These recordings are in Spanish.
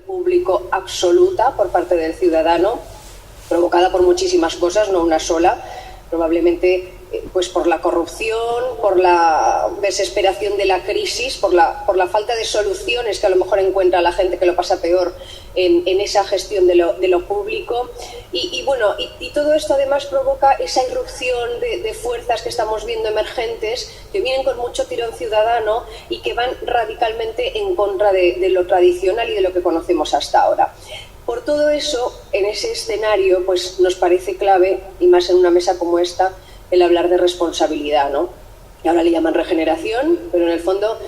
público absoluta por parte del ciudadano, provocada por muchísimas cosas, no una sola, probablemente pues por la corrupción, por la desesperación de la crisis, por la falta de soluciones que a lo mejor encuentra la gente que lo pasa peor en esa gestión de lo público. Y todo esto además provoca esa irrupción de fuerzas que estamos viendo emergentes, que vienen con mucho tirón ciudadano y que van radicalmente en contra de lo tradicional y de lo que conocemos hasta ahora. Por todo eso, en ese escenario, pues nos parece clave, y más en una mesa como esta, el hablar de responsabilidad, ¿no? Y ahora le llaman regeneración, pero en el fondo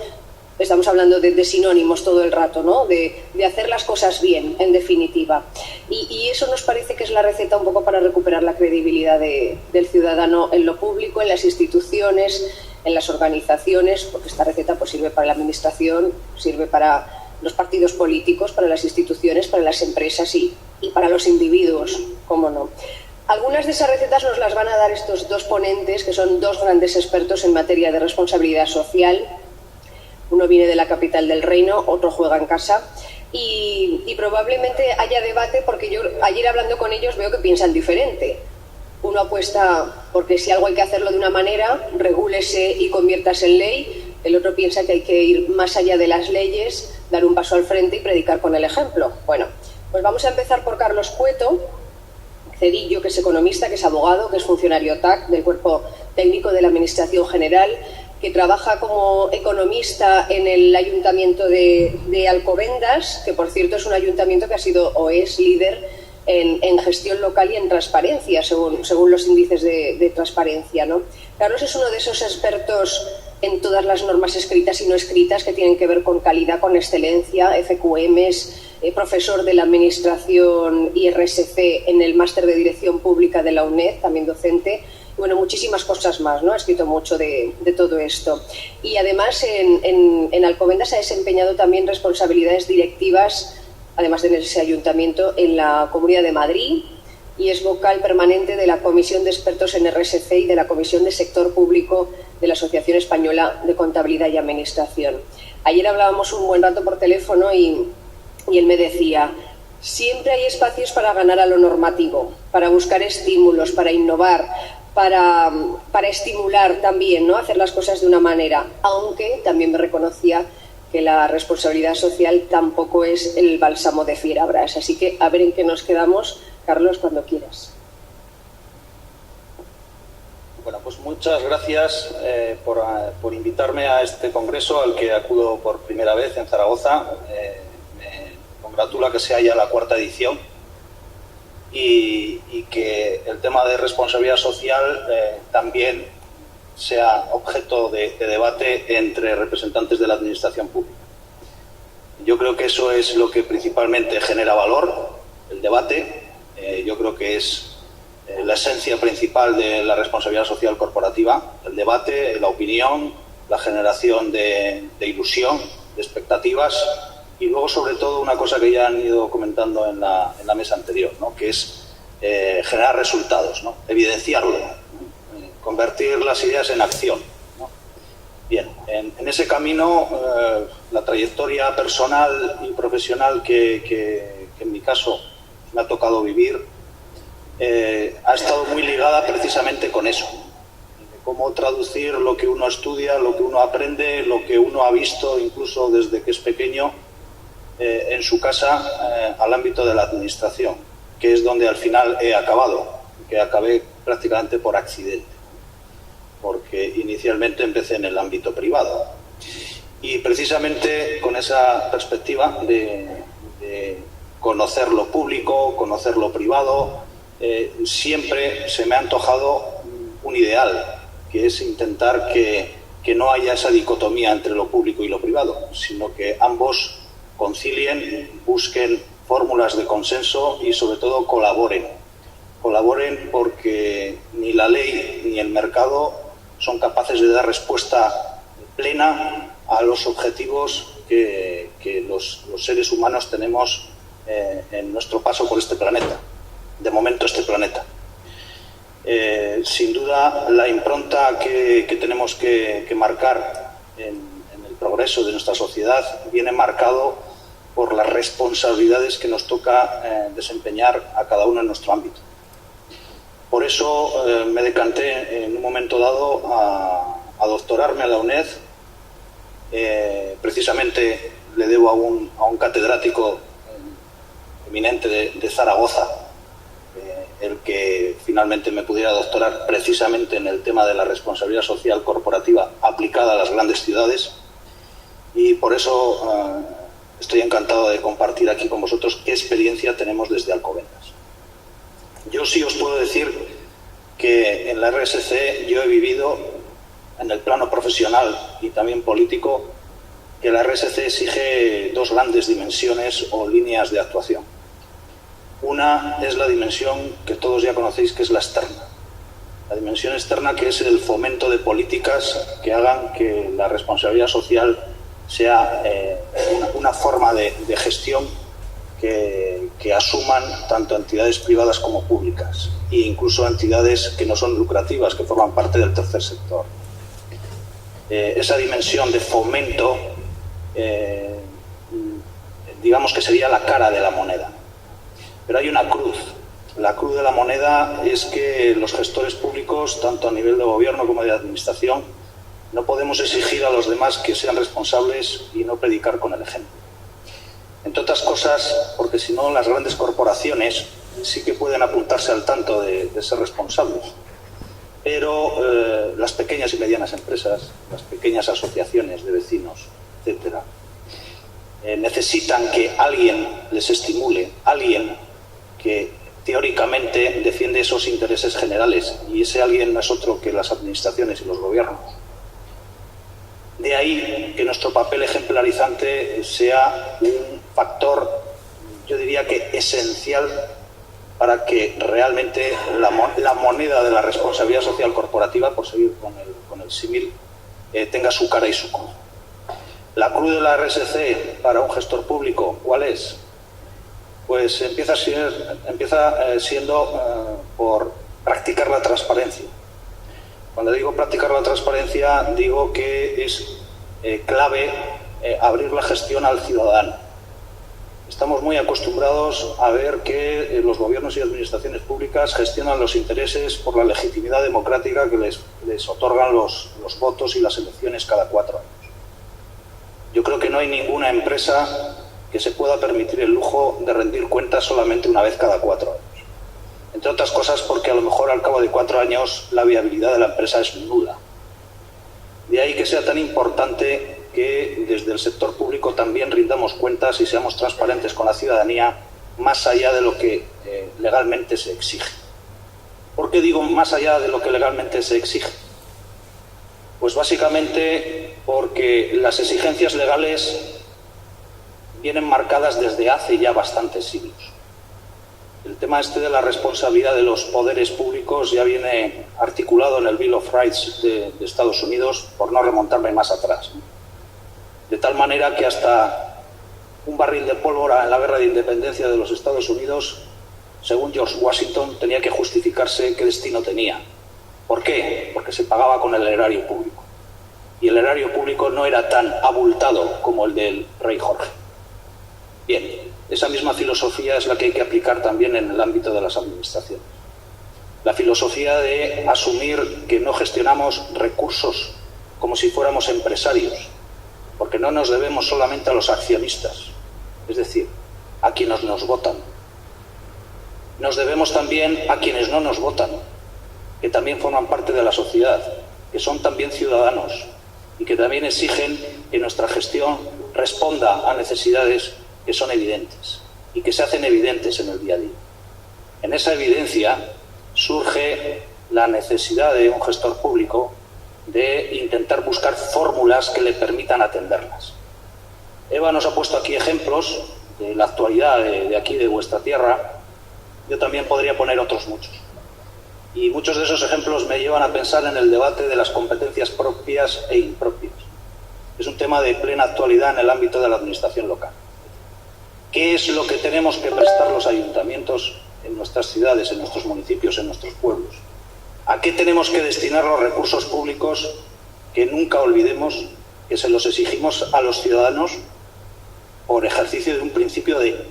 estamos hablando de sinónimos todo el rato, ¿no? De hacer las cosas bien, en definitiva. Y eso nos parece que es la receta un poco para recuperar la credibilidad del ciudadano en lo público, en las instituciones, en las organizaciones, porque esta receta pues sirve para la administración, sirve para los partidos políticos, para las instituciones, para las empresas y para los individuos, cómo no. Algunas de esas recetas nos las van a dar estos dos ponentes, que son dos grandes expertos en materia de responsabilidad social. Uno viene de la capital del reino, otro juega en casa. Y probablemente haya debate, porque yo ayer hablando con ellos veo que piensan diferente. Uno apuesta porque si algo hay que hacerlo de una manera, regúlese y conviértase en ley. El otro piensa que hay que ir más allá de las leyes, dar un paso al frente y predicar con el ejemplo. Bueno, pues vamos a empezar por Carlos Cueto Cedillo, que es economista, que es abogado, que es funcionario TAC del Cuerpo Técnico de la Administración General, que trabaja como economista en el Ayuntamiento de Alcobendas, que por cierto es un ayuntamiento que ha sido o es líder en gestión local y en transparencia, según los índices de transparencia, ¿no? Carlos es uno de esos expertos en todas las normas escritas y no escritas que tienen que ver con calidad, con excelencia, FQMs, profesor de la Administración IRSC en el Máster de Dirección Pública de la UNED, también docente, y bueno, muchísimas cosas más, ¿no? Ha escrito mucho de todo esto. Y además en Alcobendas ha desempeñado también responsabilidades directivas, además de en ese ayuntamiento, en la Comunidad de Madrid, y es vocal permanente de la Comisión de Expertos en RSC y de la Comisión de Sector Público de la Asociación Española de Contabilidad y Administración. Ayer hablábamos un buen rato por teléfono y él me decía: siempre hay espacios para ganar a lo normativo, para buscar estímulos, para innovar, para estimular también, ¿no? Hacer las cosas de una manera, aunque también me reconocía que la responsabilidad social tampoco es el bálsamo de fierabrás. Así que a ver en qué nos quedamos. Carlos, cuando quieras. Bueno, pues muchas gracias por invitarme a este congreso al que acudo por primera vez en Zaragoza. Me congratula que sea ya la cuarta edición y que el tema de responsabilidad social también sea objeto de debate entre representantes de la administración pública. Yo creo que eso es lo que principalmente genera valor, el debate. Yo creo que es la esencia principal de la responsabilidad social corporativa, el debate, la opinión, la generación de ilusión, de expectativas y luego sobre todo una cosa que ya han ido comentando en la mesa anterior, ¿no? Que es generar resultados, ¿no? Evidenciarlo, convertir las ideas en acción, ¿no? Bien, en ese camino la trayectoria personal y profesional que en mi caso me ha tocado vivir ha estado muy ligada precisamente con eso, de cómo traducir lo que uno estudia, lo que uno aprende, lo que uno ha visto incluso desde que es pequeño en su casa al ámbito de la administración, que es donde al final he acabado, que acabé prácticamente por accidente, porque inicialmente empecé en el ámbito privado y precisamente con esa perspectiva de conocer lo público, conocer lo privado, siempre se me ha antojado un ideal, que es intentar que no haya esa dicotomía entre lo público y lo privado, sino que ambos concilien, busquen fórmulas de consenso y sobre todo colaboren porque ni la ley ni el mercado son capaces de dar respuesta plena a los objetivos que los seres humanos tenemos en nuestro paso por este planeta, de momento este planeta. Sin duda la impronta que tenemos que marcar en el progreso de nuestra sociedad viene marcado por las responsabilidades que nos toca desempeñar a cada uno en nuestro ámbito. Por eso me decanté en un momento dado a doctorarme a la UNED. Precisamente le debo a un catedrático eminente de Zaragoza el que finalmente me pudiera doctorar precisamente en el tema de la responsabilidad social corporativa aplicada a las grandes ciudades, y por eso estoy encantado de compartir aquí con vosotros qué experiencia tenemos desde Alcobendas. Yo sí os puedo decir que en la RSC yo he vivido en el plano profesional y también político que la RSC exige dos grandes dimensiones o líneas de actuación. Una es la dimensión que todos ya conocéis, que es la externa. La dimensión externa, que es el fomento de políticas que hagan que la responsabilidad social sea una forma de gestión que asuman tanto entidades privadas como públicas, e incluso entidades que no son lucrativas, que forman parte del tercer sector. Esa dimensión de fomento, digamos que sería la cara de la moneda. Pero hay una cruz. La cruz de la moneda es que los gestores públicos, tanto a nivel de gobierno como de administración, no podemos exigir a los demás que sean responsables y no predicar con el ejemplo. Entre otras cosas, porque si no, las grandes corporaciones sí que pueden apuntarse al tanto de ser responsables. Pero las pequeñas y medianas empresas, las pequeñas asociaciones de vecinos, etcétera, necesitan que alguien les estimule, alguien que teóricamente defiende esos intereses generales, y ese alguien no es otro que las administraciones y los gobiernos. De ahí que nuestro papel ejemplarizante sea un factor, yo diría que esencial, para que realmente la moneda de la responsabilidad social corporativa, por seguir con el símil, tenga su cara y su cruz. La cruz de la RSC para un gestor público, ¿cuál es? Pues empieza siendo por practicar la transparencia. Cuando digo practicar la transparencia, digo que es clave abrir la gestión al ciudadano. Estamos muy acostumbrados a ver que los gobiernos y administraciones públicas gestionan los intereses por la legitimidad democrática que les otorgan los votos y las elecciones cada 4 años. Yo creo que no hay ninguna empresa que se pueda permitir el lujo de rendir cuentas solamente una vez cada 4 años. Entre otras cosas porque a lo mejor al cabo de 4 años la viabilidad de la empresa es nula. De ahí que sea tan importante que desde el sector público también rindamos cuentas y seamos transparentes con la ciudadanía, más allá de lo que legalmente se exige. ¿Por qué digo más allá de lo que legalmente se exige? Pues básicamente porque las exigencias legales vienen marcadas desde hace ya bastantes siglos. El tema de la responsabilidad de los poderes públicos ya viene articulado en el Bill of Rights de Estados Unidos, por no remontarme más atrás. De tal manera que hasta un barril de pólvora en la guerra de independencia de los Estados Unidos, según George Washington, tenía que justificarse qué destino tenía. ¿Por qué? Porque se pagaba con el erario público. Y el erario público no era tan abultado como el del rey Jorge. Bien, esa misma filosofía es la que hay que aplicar también en el ámbito de las administraciones. La filosofía de asumir que no gestionamos recursos como si fuéramos empresarios, porque no nos debemos solamente a los accionistas, es decir, a quienes nos votan. Nos debemos también a quienes no nos votan, que también forman parte de la sociedad, que son también ciudadanos y que también exigen que nuestra gestión responda a necesidades que son evidentes y que se hacen evidentes en el día a día. En esa evidencia surge la necesidad de un gestor público de intentar buscar fórmulas que le permitan atenderlas. Eva nos ha puesto aquí ejemplos de la actualidad de aquí, de vuestra tierra. Yo también podría poner otros muchos. Y muchos de esos ejemplos me llevan a pensar en el debate de las competencias propias e impropias. Es un tema de plena actualidad en el ámbito de la administración local. ¿Qué es lo que tenemos que prestar los ayuntamientos en nuestras ciudades, en nuestros municipios, en nuestros pueblos? ¿A qué tenemos que destinar los recursos públicos que nunca olvidemos que se los exigimos a los ciudadanos por ejercicio de un principio de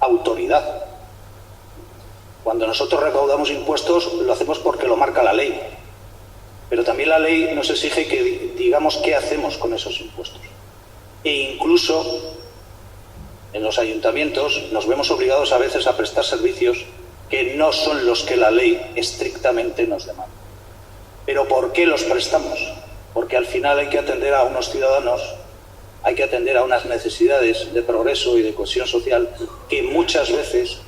autoridad. Cuando nosotros recaudamos impuestos lo hacemos porque lo marca la ley, pero también la ley nos exige que digamos qué hacemos con esos impuestos. E incluso en los ayuntamientos nos vemos obligados a veces a prestar servicios que no son los que la ley estrictamente nos demanda. ¿Pero por qué los prestamos? Porque al final hay que atender a unos ciudadanos, hay que atender a unas necesidades de progreso y de cohesión social que muchas veces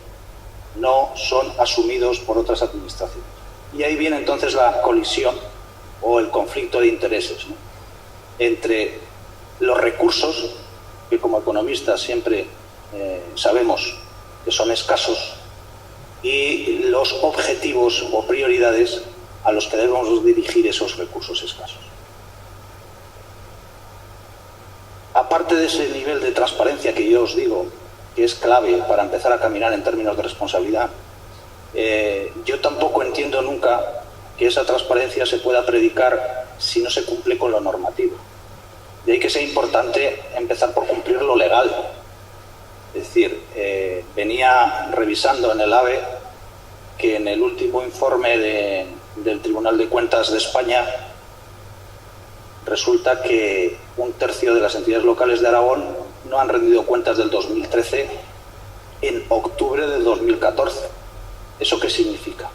no son asumidos por otras administraciones. Y ahí viene entonces la colisión o el conflicto de intereses, ¿no?, entre los recursos, que como economistas siempre sabemos que son escasos, y los objetivos o prioridades a los que debemos dirigir esos recursos escasos. Aparte de ese nivel de transparencia que yo os digo que es clave para empezar a caminar en términos de responsabilidad, yo tampoco entiendo nunca que esa transparencia se pueda predicar si no se cumple con lo normativo. De ahí que sea importante empezar por cumplir lo legal. Es decir, venía revisando en el AVE que en el último informe del Tribunal de Cuentas de España resulta que 1/3 de las entidades locales de Aragón no han rendido cuentas del 2013 en octubre del 2014. ¿Eso qué significa?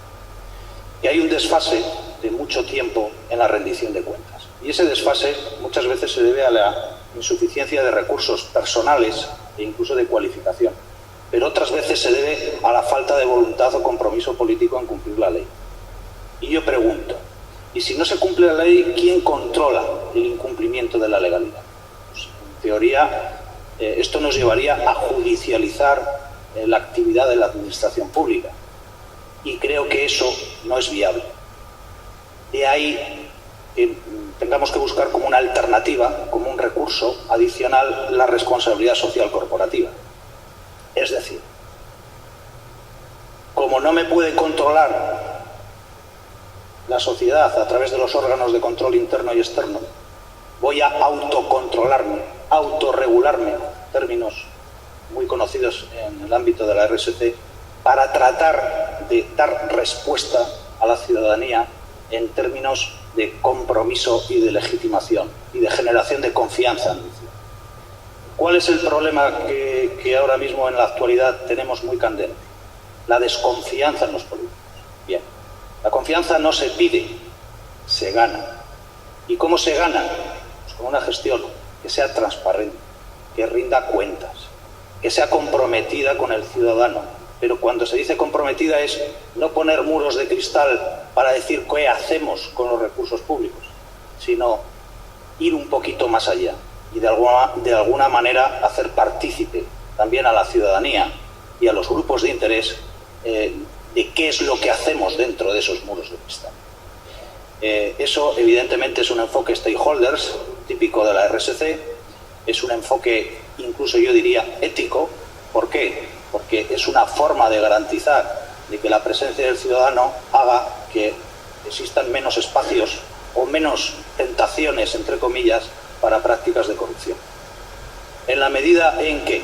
Que hay un desfase de mucho tiempo en la rendición de cuentas. Y ese desfase muchas veces se debe a la insuficiencia de recursos personales e incluso de cualificación. Pero otras veces se debe a la falta de voluntad o compromiso político en cumplir la ley. Y yo pregunto, ¿y si no se cumple la ley, quién controla el incumplimiento de la legalidad? Pues, en teoría, esto nos llevaría a judicializar la actividad de la administración pública. Y creo que eso no es viable. De ahí que tengamos que buscar como una alternativa, como un recurso adicional, la responsabilidad social corporativa. Es decir, como no me puede controlar la sociedad a través de los órganos de control interno y externo, voy a autocontrolarme, autorregularme, términos muy conocidos en el ámbito de la RSC, para tratar de dar respuesta a la ciudadanía en términos de compromiso y de legitimación y de generación de confianza. ¿Cuál es el problema que ahora mismo en la actualidad tenemos muy candente? La desconfianza en los políticos. Bien, la confianza no se pide, se gana. ¿Y cómo se gana? Pues con una gestión que sea transparente, que rinda cuentas, que sea comprometida con el ciudadano. Pero cuando se dice comprometida es no poner muros de cristal para decir qué hacemos con los recursos públicos, sino ir un poquito más allá y de alguna manera hacer partícipe también a la ciudadanía y a los grupos de interés de qué es lo que hacemos dentro de esos muros de cristal. Eso evidentemente es un enfoque stakeholders típico de la RSC, es un enfoque incluso yo diría ético. ¿Por qué? Porque es una forma de garantizar de que la presencia del ciudadano haga que existan menos espacios o menos tentaciones, entre comillas, para prácticas de corrupción. En la medida en que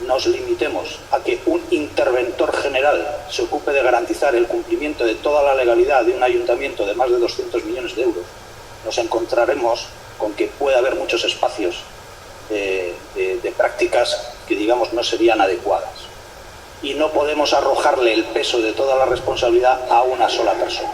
nos limitemos a que un interventor general se ocupe de garantizar el cumplimiento de toda la legalidad de un ayuntamiento de más de 200 millones de euros, nos encontraremos con que puede haber muchos espacios de prácticas que, digamos, no serían adecuadas. Y no podemos arrojarle el peso de toda la responsabilidad a una sola persona.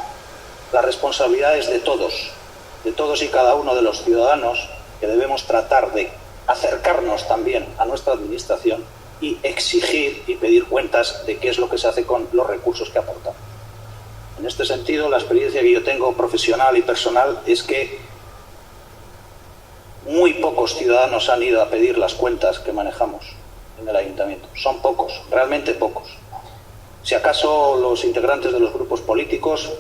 La responsabilidad es de todos y cada uno de los ciudadanos, que debemos tratar de acercarnos también a nuestra administración y exigir y pedir cuentas de qué es lo que se hace con los recursos que aportamos. En este sentido, la experiencia que yo tengo profesional y personal es que muy pocos ciudadanos han ido a pedir las cuentas que manejamos en el ayuntamiento. Son pocos, realmente pocos. Si acaso los integrantes de los grupos políticos,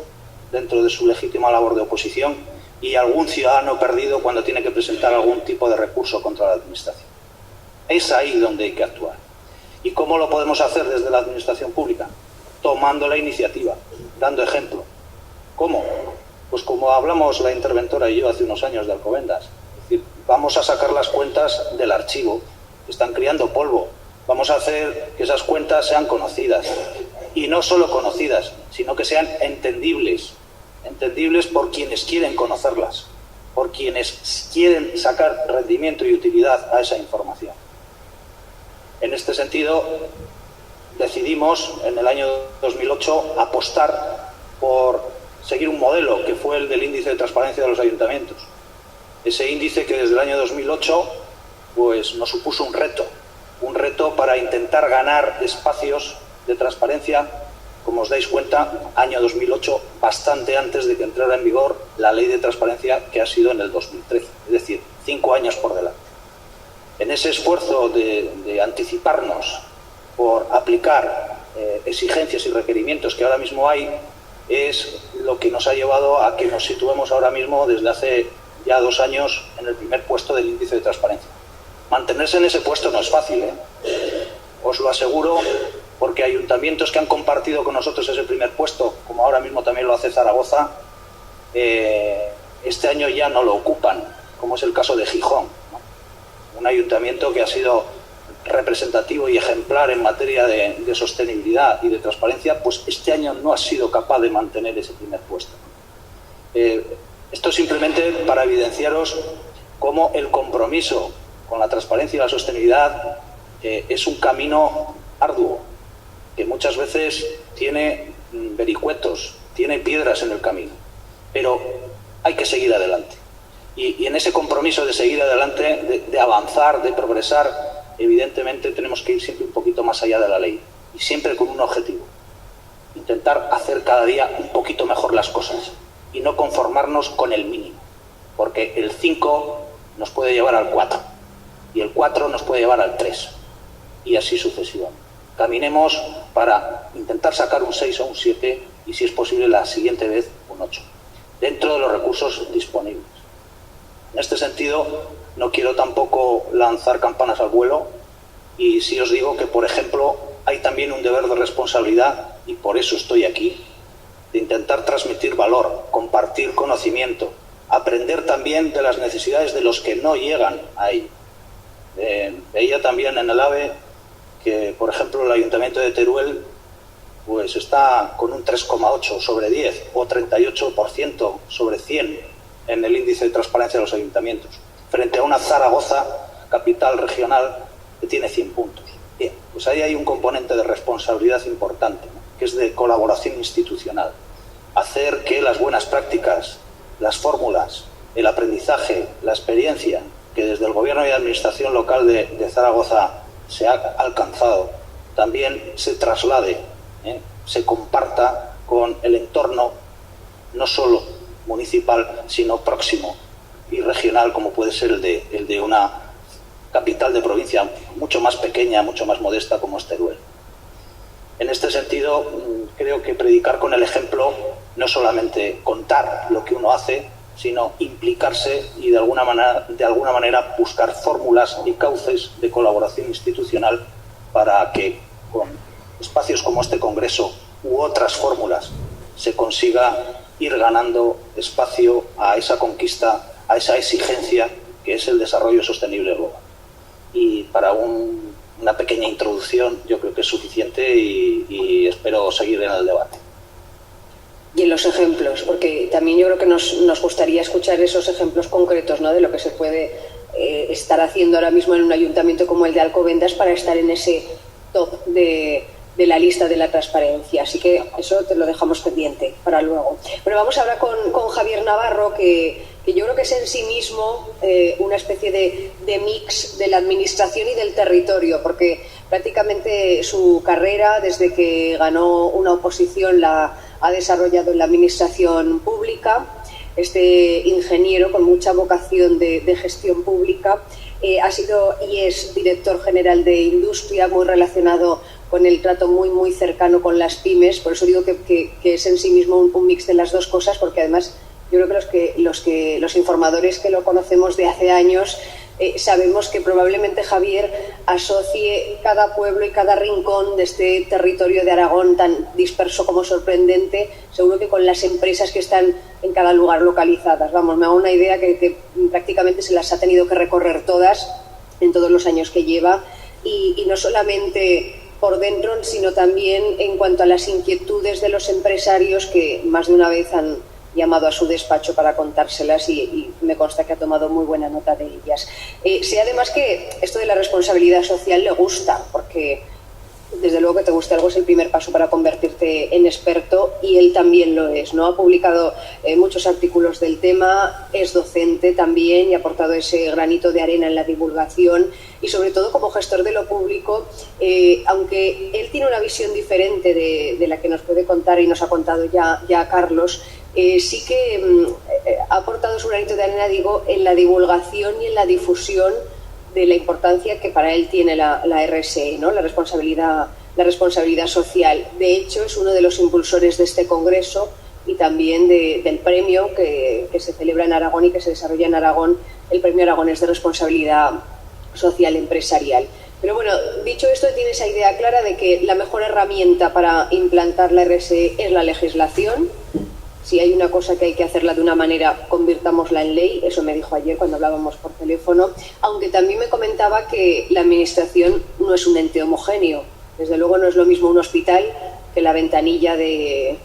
dentro de su legítima labor de oposición, y algún ciudadano perdido cuando tiene que presentar algún tipo de recurso contra la administración. Es ahí donde hay que actuar. ¿Y cómo lo podemos hacer desde la administración pública? Tomando la iniciativa, dando ejemplo. ¿Cómo? Pues como hablamos la interventora y yo hace unos años de Alcobendas. Es decir, vamos a sacar las cuentas del archivo están criando polvo. Vamos a hacer que esas cuentas sean conocidas. Y no solo conocidas, sino que sean entendibles. Entendibles por quienes quieren conocerlas, por quienes quieren sacar rendimiento y utilidad a esa información. En este sentido, decidimos en el año 2008 apostar por seguir un modelo que fue el del índice de transparencia de los ayuntamientos. Ese índice que desde el año 2008 pues, nos supuso un reto para intentar ganar espacios de transparencia, como os dais cuenta, año 2008, bastante antes de que entrara en vigor la ley de transparencia que ha sido en el 2013, es decir, 5 años por delante. En ese esfuerzo de anticiparnos por aplicar exigencias y requerimientos que ahora mismo hay, es lo que nos ha llevado a que nos situemos ahora mismo desde hace ya 2 años en el primer puesto del índice de transparencia. Mantenerse en ese puesto no es fácil, os lo aseguro, porque ayuntamientos que han compartido con nosotros ese primer puesto, como ahora mismo también lo hace Zaragoza, este año ya no lo ocupan, como es el caso de Gijón, ¿no? Un ayuntamiento que ha sido representativo y ejemplar en materia de sostenibilidad y de transparencia, pues este año no ha sido capaz de mantener ese primer puesto. Esto simplemente para evidenciaros cómo el compromiso con la transparencia y la sostenibilidad es un camino arduo, que muchas veces tiene vericuetos, tiene piedras en el camino, pero hay que seguir adelante. Y en ese compromiso de seguir adelante, de avanzar, de progresar, evidentemente tenemos que ir siempre un poquito más allá de la ley y siempre con un objetivo: intentar hacer cada día un poquito mejor las cosas y no conformarnos con el mínimo, porque el 5 nos puede llevar al 4 y el 4 nos puede llevar al 3 y así sucesivamente. Caminemos para intentar sacar un 6 o un 7 y, si es posible, la siguiente vez un 8, dentro de los recursos disponibles. En este sentido, no quiero tampoco lanzar campanas al vuelo y sí os digo que, por ejemplo, hay también un deber de responsabilidad, y por eso estoy aquí, de intentar transmitir valor, compartir conocimiento, aprender también de las necesidades de los que no llegan ahí. Veía también en el AVE que, por ejemplo, el Ayuntamiento de Teruel pues está con un 3,8 sobre 10 o 38% sobre 100 en el índice de transparencia de los ayuntamientos, frente a una Zaragoza, capital regional, que tiene 100 puntos. Bien, pues ahí hay un componente de responsabilidad importante, ¿no?, que es de colaboración institucional. Hacer que las buenas prácticas, las fórmulas, el aprendizaje, la experiencia que desde el Gobierno y la Administración local de Zaragoza se ha alcanzado, también se traslade, se comparta con el entorno, no solo municipal, sino próximo y regional, como puede ser el de una capital de provincia mucho más pequeña, mucho más modesta, como es Teruel. En este sentido, creo que predicar con el ejemplo no solamente contar lo que uno hace, sino implicarse y de alguna manera buscar fórmulas y cauces de colaboración institucional para que con espacios como este Congreso u otras fórmulas se consiga ir ganando espacio a esa conquista, a esa exigencia que es el desarrollo sostenible global. Y para una pequeña introducción yo creo que es suficiente y espero seguir en el debate. Y en los ejemplos, porque también yo creo que nos gustaría escuchar esos ejemplos concretos, ¿no?, de lo que se puede estar haciendo ahora mismo en un ayuntamiento como el de Alcobendas para estar en ese top de la lista de la transparencia. Así que eso te lo dejamos pendiente para luego. Bueno, vamos ahora con Javier Navarro, que yo creo que es en sí mismo una especie de mix de la administración y del territorio, porque prácticamente su carrera, desde que ganó una oposición, la ha desarrollado en la administración pública. Este ingeniero con mucha vocación de gestión pública ha sido y es director general de industria, muy relacionado con el trato muy cercano con las pymes. Por eso digo que es en sí mismo un mix de las dos cosas, porque además yo creo que los informadores que lo conocemos de hace años sabemos que probablemente Javier asocie cada pueblo y cada rincón de este territorio de Aragón tan disperso como sorprendente, seguro que con las empresas que están en cada lugar localizadas. Vamos, me hago una idea que prácticamente se las ha tenido que recorrer todas en todos los años que lleva y no solamente por dentro, sino también en cuanto a las inquietudes de los empresarios que más de una vez han llamado a su despacho para contárselas y me consta que ha tomado muy buena nota de ellas. Sé además que esto de la responsabilidad social le gusta, porque desde luego que te guste algo es el primer paso para convertirte en experto y él también lo es, ¿no? Ha publicado muchos artículos del tema, es docente también y ha aportado ese granito de arena en la divulgación y sobre todo como gestor de lo público, aunque él tiene una visión diferente de la que nos puede contar y nos ha contado ya Carlos, sí que ha aportado su granito de arena, digo, en la divulgación y en la difusión de la importancia que para él tiene la RSE, ¿no? La responsabilidad social. De hecho, es uno de los impulsores de este congreso y también del premio que se celebra en Aragón y que se desarrolla en Aragón, el Premio Aragonés de Responsabilidad Social Empresarial. Pero bueno, dicho esto, tiene esa idea clara de que la mejor herramienta para implantar la RSE es la legislación. Si hay una cosa que hay que hacerla de una manera, convirtámosla en ley. Eso me dijo ayer cuando hablábamos por teléfono. Aunque también me comentaba que la administración no es un ente homogéneo. Desde luego no es lo mismo un hospital que la ventanilla donde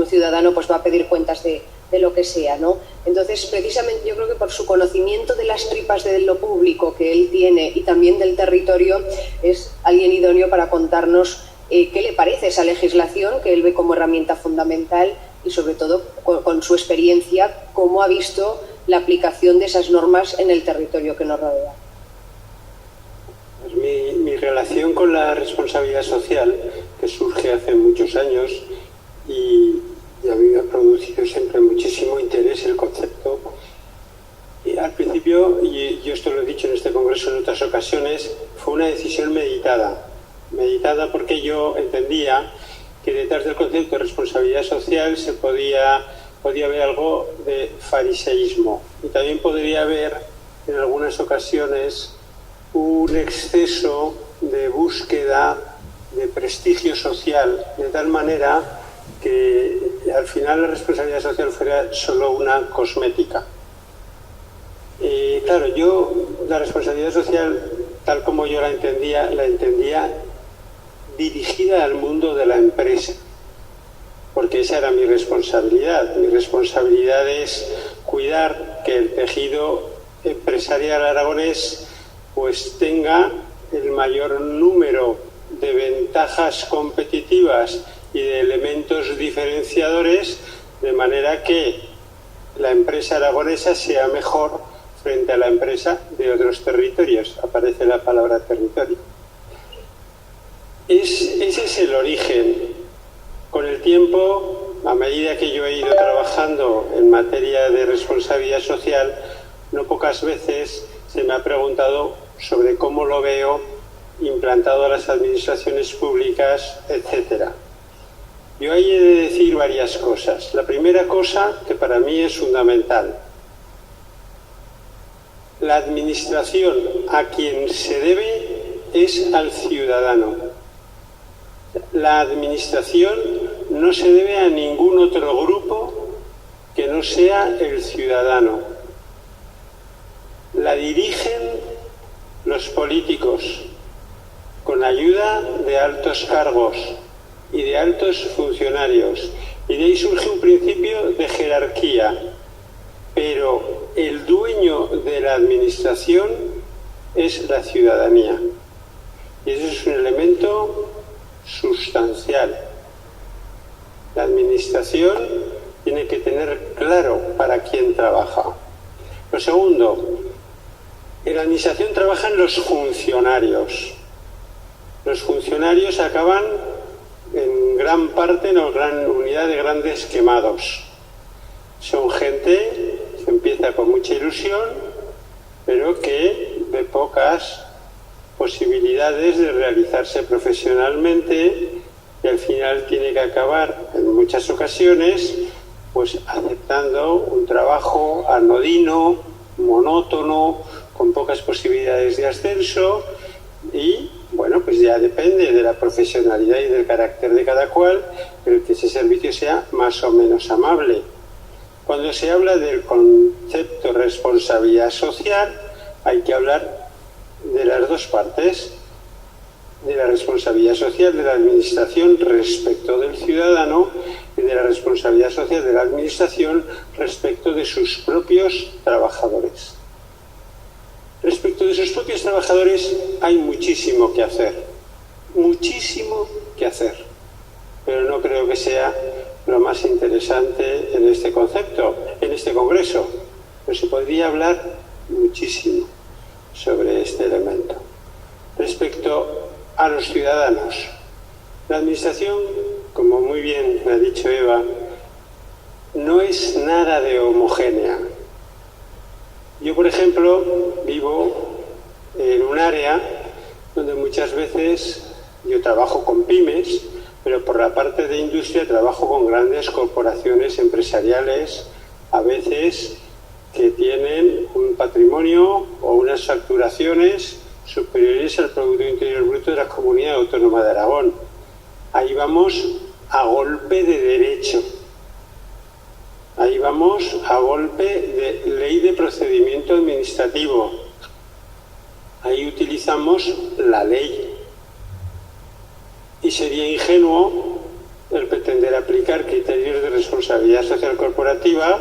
un ciudadano pues va a pedir cuentas de lo que sea, ¿no? Entonces, precisamente yo creo que por su conocimiento de las tripas de lo público que él tiene y también del territorio, es alguien idóneo para contarnos qué le parece esa legislación que él ve como herramienta fundamental y sobre todo con su experiencia, cómo ha visto la aplicación de esas normas en el territorio que nos rodea. Pues mi relación con la responsabilidad social, que surge hace muchos años y a mí me ha producido siempre muchísimo interés el concepto. Y al principio, y yo esto lo he dicho en este congreso en otras ocasiones, fue una decisión meditada porque yo entendía que detrás del concepto de responsabilidad social se podía haber algo de fariseísmo y también podría haber en algunas ocasiones un exceso de búsqueda de prestigio social, de tal manera que al final la responsabilidad social fuera solo una cosmética. Claro, yo la responsabilidad social, tal como yo la entendía dirigida al mundo de la empresa, porque esa era mi responsabilidad. Mi responsabilidad es cuidar que el tejido empresarial aragonés pues tenga el mayor número de ventajas competitivas y de elementos diferenciadores, de manera que la empresa aragonesa sea mejor frente a la empresa de otros territorios. Aparece la palabra territorio. Ese es el origen. Con el tiempo, a medida que yo he ido trabajando en materia de responsabilidad social, no pocas veces se me ha preguntado sobre cómo lo veo implantado a las administraciones públicas, etcétera. Yo ahí he de decir varias cosas. La primera cosa, que para mí es fundamental: la administración a quien se debe es al ciudadano. La administración no se debe a ningún otro grupo que no sea el ciudadano. La dirigen los políticos con ayuda de altos cargos y de altos funcionarios. Y de ahí surge un principio de jerarquía. Pero el dueño de la administración es la ciudadanía. Y eso es un elemento sustancial. La administración tiene que tener claro para quién trabaja. Lo segundo, en la administración trabajan los funcionarios. Los funcionarios acaban en gran parte en una gran unidad de grandes quemados. Son gente que empieza con mucha ilusión, pero que ve pocas posibilidades de realizarse profesionalmente y al final tiene que acabar en muchas ocasiones pues aceptando un trabajo anodino, monótono, con pocas posibilidades de ascenso y bueno, pues ya depende de la profesionalidad y del carácter de cada cual el que ese servicio sea más o menos amable. Cuando se habla del concepto responsabilidad social hay que hablar de las dos partes, de la responsabilidad social de la administración respecto del ciudadano y de la responsabilidad social de la administración respecto de sus propios trabajadores. Respecto de sus propios trabajadores hay muchísimo que hacer, pero no creo que sea lo más interesante en este concepto, en este congreso. Pero se podría hablar muchísimo sobre este elemento. Respecto a los ciudadanos, la administración, como muy bien ha dicho Eva, no es nada de homogénea. Yo, por ejemplo, vivo en un área donde muchas veces yo trabajo con pymes, pero por la parte de industria trabajo con grandes corporaciones empresariales, a veces que tienen un patrimonio o unas facturaciones superiores al Producto Interior Bruto de la Comunidad Autónoma de Aragón. Ahí vamos a golpe de derecho. Ahí vamos a golpe de ley de procedimiento administrativo. Ahí utilizamos la ley. Y sería ingenuo el pretender aplicar criterios de responsabilidad social corporativa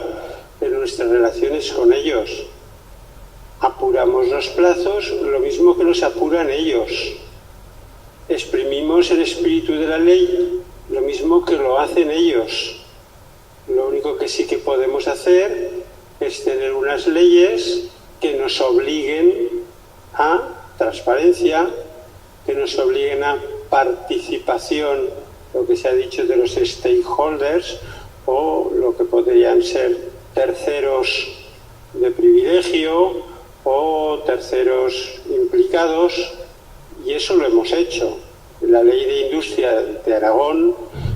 en nuestras relaciones con ellos. Apuramos los plazos lo mismo que los apuran ellos. Exprimimos el espíritu de la ley lo mismo que lo hacen ellos. Lo único que sí que podemos hacer es tener unas leyes que nos obliguen a transparencia, que nos obliguen a participación, lo que se ha dicho de los stakeholders, o lo que podrían ser terceros de privilegio o terceros implicados, y eso lo hemos hecho. La Ley de Industria de Aragón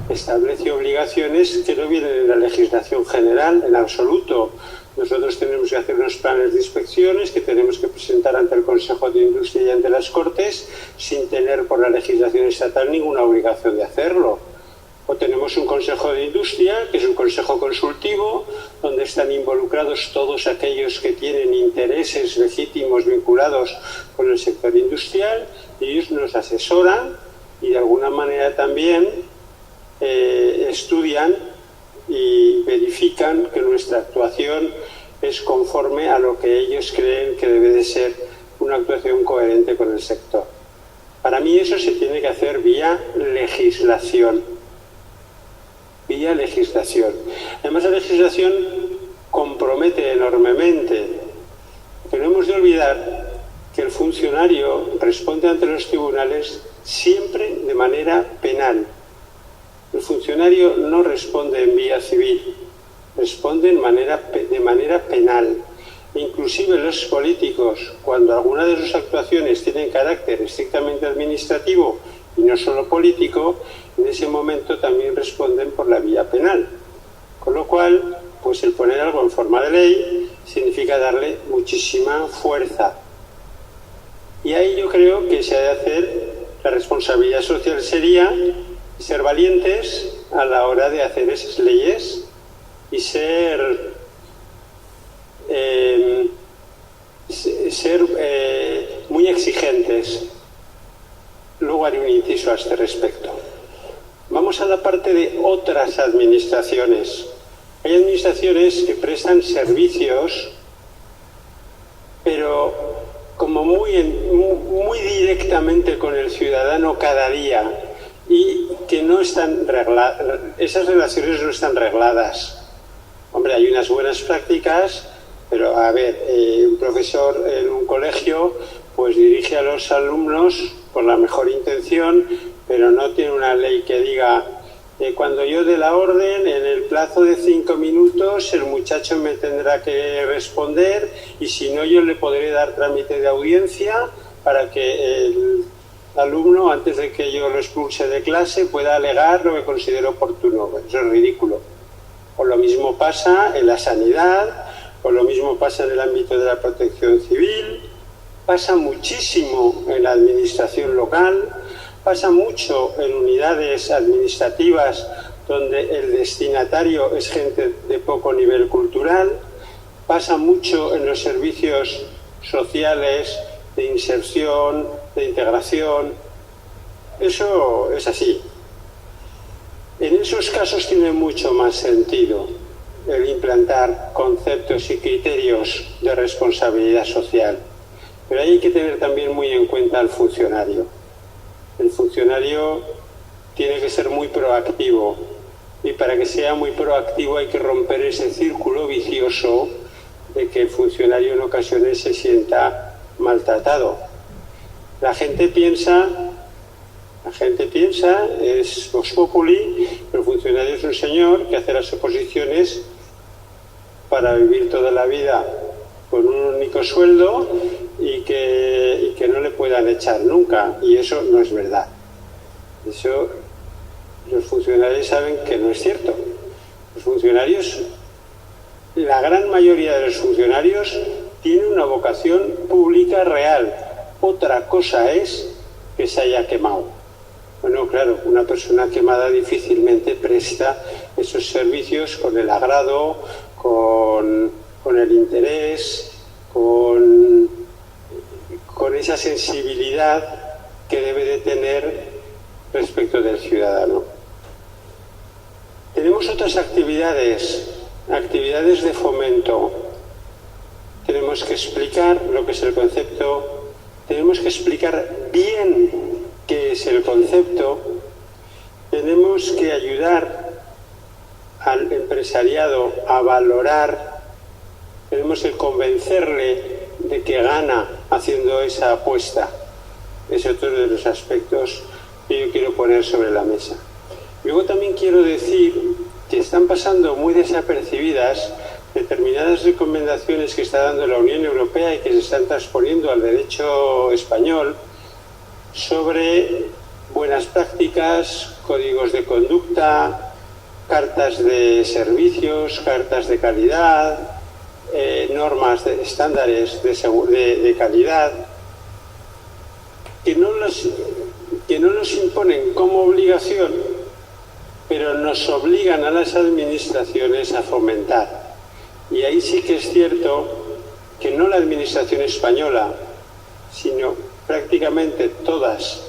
establece obligaciones que no vienen en la legislación general en absoluto. Nosotros tenemos que hacer unos planes de inspecciones que tenemos que presentar ante el Consejo de Industria y ante las Cortes sin tener por la legislación estatal ninguna obligación de hacerlo. O tenemos un Consejo de Industria, que es un consejo consultivo, donde están involucrados todos aquellos que tienen intereses legítimos vinculados con el sector industrial, y ellos nos asesoran y de alguna manera también estudian y verifican que nuestra actuación es conforme a lo que ellos creen que debe de ser una actuación coherente con el sector. Para mí eso se tiene que hacer vía legislación. Además, la legislación compromete enormemente, pero no hemos de olvidar que el funcionario responde ante los tribunales siempre de manera penal. El funcionario no responde en vía civil, responde de manera penal. Inclusive los políticos, cuando alguna de sus actuaciones tienen carácter estrictamente administrativo y no solo político, en ese momento también responden por la vía penal. Con lo cual, pues el poner algo en forma de ley significa darle muchísima fuerza. Y ahí yo creo que se ha de hacer, la responsabilidad social sería ser valientes a la hora de hacer esas leyes y ser muy exigentes. Luego haré un inciso a este respecto. Vamos a la parte de otras administraciones. Hay administraciones que prestan servicios, pero como muy directamente con el ciudadano cada día, y que no están regladas, esas relaciones no están regladas. Hombre, hay unas buenas prácticas, pero a ver, un profesor en un colegio pues dirige a los alumnos con la mejor intención, pero no tiene una ley que diga cuando yo dé la orden, en el plazo de 5 minutos el muchacho me tendrá que responder, y si no, yo le podré dar trámite de audiencia para que el alumno, antes de que yo lo expulse de clase, pueda alegar lo que considero oportuno. Eso es ridículo. O lo mismo pasa en la sanidad, o lo mismo pasa en el ámbito de la protección civil, pasa muchísimo en la administración local, pasa mucho en unidades administrativas donde el destinatario es gente de poco nivel cultural, pasa mucho en los servicios sociales de inserción, de integración. Eso es así. En esos casos tiene mucho más sentido el implantar conceptos y criterios de responsabilidad social. Pero hay que tener también muy en cuenta al funcionario. El funcionario tiene que ser muy proactivo, y para que sea muy proactivo hay que romper ese círculo vicioso de que el funcionario en ocasiones se sienta maltratado. La gente piensa, es vox populi, el funcionario es un señor que hace las oposiciones para vivir toda la vida con un único sueldo y que no le puedan echar nunca, y eso no es verdad. Eso los funcionarios saben que no es cierto. Los funcionarios, la gran mayoría de los funcionarios tiene una vocación pública real. Otra cosa es que se haya quemado. Bueno, claro, una persona quemada difícilmente presta esos servicios con el agrado, con el interés, con esa sensibilidad que debe de tener respecto del ciudadano. Tenemos otras actividades de fomento. Tenemos que explicar lo que es el concepto, tenemos que explicar bien qué es el concepto, tenemos que ayudar al empresariado a valorar, tenemos que convencerle de que gana haciendo esa apuesta. Es otro de los aspectos que yo quiero poner sobre la mesa. Luego también quiero decir que están pasando muy desapercibidas determinadas recomendaciones que está dando la Unión Europea y que se están transponiendo al derecho español sobre buenas prácticas, códigos de conducta, cartas de servicios, cartas de calidad, normas de estándares de calidad, que no los imponen como obligación, pero nos obligan a las administraciones a fomentar. Y ahí sí que es cierto que no la administración española, sino prácticamente todas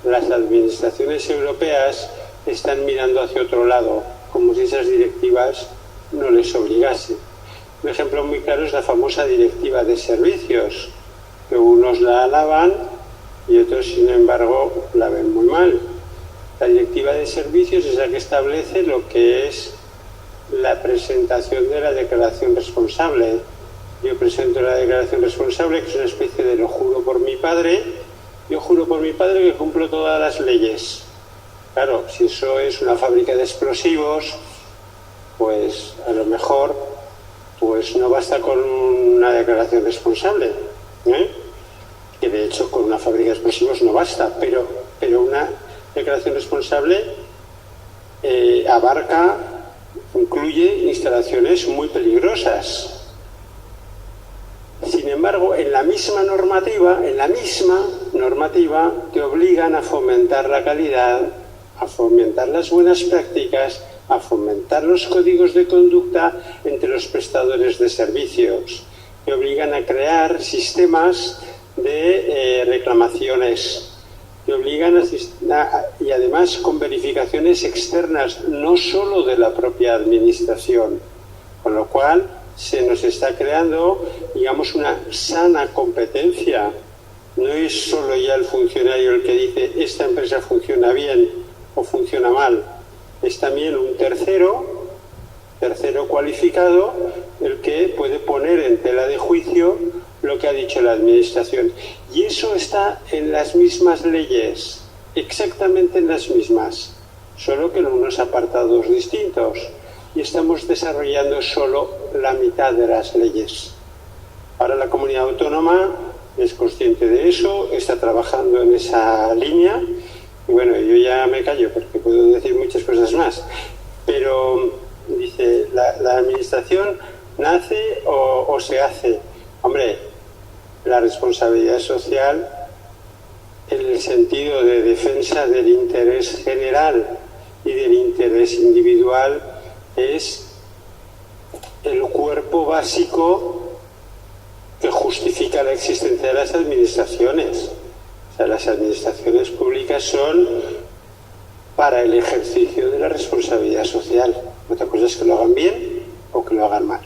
las administraciones europeas están mirando hacia otro lado, como si esas directivas no les obligasen. Un ejemplo muy claro es la famosa directiva de servicios, que unos la alaban y otros, sin embargo, la ven muy mal. La directiva de servicios es la que establece lo que es la presentación de la declaración responsable. Yo presento la declaración responsable, que es una especie de lo juro por mi padre. Yo juro por mi padre que cumplo todas las leyes. Claro, si eso es una fábrica de explosivos, pues a lo mejor pues no basta con una declaración responsable, que de hecho con una fábrica de explosivos no basta, pero una declaración responsable incluye instalaciones muy peligrosas. Sin embargo, en la misma normativa te obligan a fomentar la calidad, a fomentar las buenas prácticas, a fomentar los códigos de conducta entre los prestadores de servicios. Te obligan a crear sistemas de reclamaciones. Te obligan y además con verificaciones externas, no solo de la propia administración. Con lo cual se nos está creando, digamos, una sana competencia. No es solo ya el funcionario el que dice esta empresa funciona bien o funciona mal. Es también un tercero cualificado el que puede poner en tela de juicio lo que ha dicho la administración. Y eso está en las mismas leyes, exactamente en las mismas, solo que en unos apartados distintos. Y estamos desarrollando solo la mitad de las leyes. Ahora la comunidad autónoma es consciente de eso, está trabajando en esa línea. Y bueno, yo ya me callo porque puedo decir muchas cosas más. Pero dice, la administración nace o se hace. Hombre, la responsabilidad social en el sentido de defensa del interés general y del interés individual es el cuerpo básico que justifica justifica la existencia de las administraciones. O sea, las administraciones públicas son para el ejercicio de la responsabilidad social. Otra cosa es que lo hagan bien o que lo hagan mal.